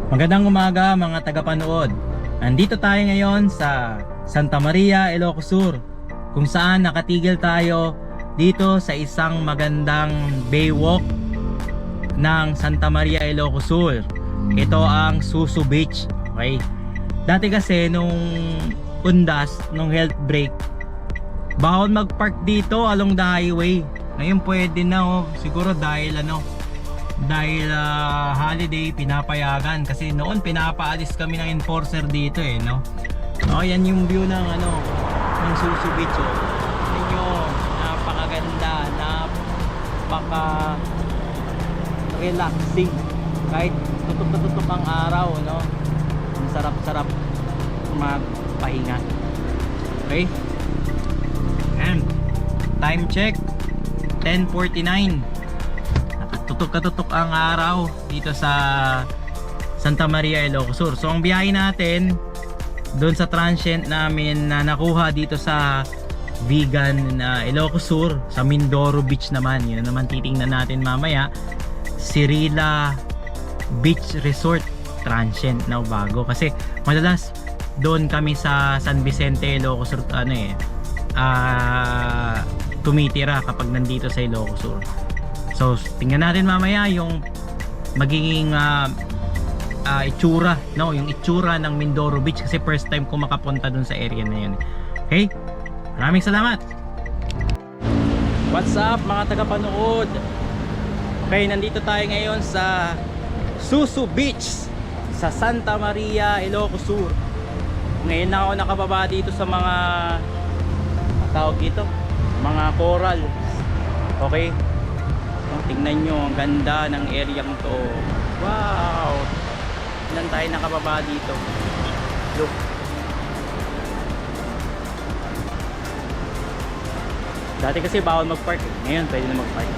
Magandang umaga mga tagapanood. Nandito tayo ngayon sa Santa Maria, Ilocos Sur, kung saan nakatigil tayo dito sa isang magandang baywalk ng Santa Maria, Ilocos Sur. Ito ang Susu Beach. Okay? Dati kasi nung undas, nung health break, bawal mag-park dito along the highway. Ngayon pwede na siguro dahil holiday pinapayagan, kasi noon pinapaalis kami ng enforcer dito no. Yan yung view ng ng Susu Beach. Tingnan nyo, napakaganda, napaka relaxing kahit tutok na tutok ang araw ang sarap-sarap magpahinga. Okay, and time check 10:49. Tutok ang araw dito sa Santa Maria, Ilocos Sur. So ang biyahe natin doon sa transient namin na nakuha dito sa Vegan Ilocos Sur, sa Mindoro Beach naman. Yun naman titingnan natin mamaya. Sirila Beach Resort transient na bago, kasi madalas doon kami sa San Vicente, Ilocos Sur tumitira kapag nandito sa Ilocos Sur. So tingnan natin mamaya yung magiging itsura, yung itsura ng Mindoro Beach, kasi first time ko makapunta dun sa area na yun. Okay? Maraming salamat. What's up mga tagapanood? Okay, nandito tayo ngayon sa Susu Beach sa Santa Maria, Ilocos Sur. Ngayon na ako nakababa dito sa mga tawag dito, mga coral. Okay? Tingnan nyo, ang ganda ng area to. Wow! Ilan tayo nakababa dito? Look. Dati kasi bawal mag-park. Ngayon pwede na mag-park.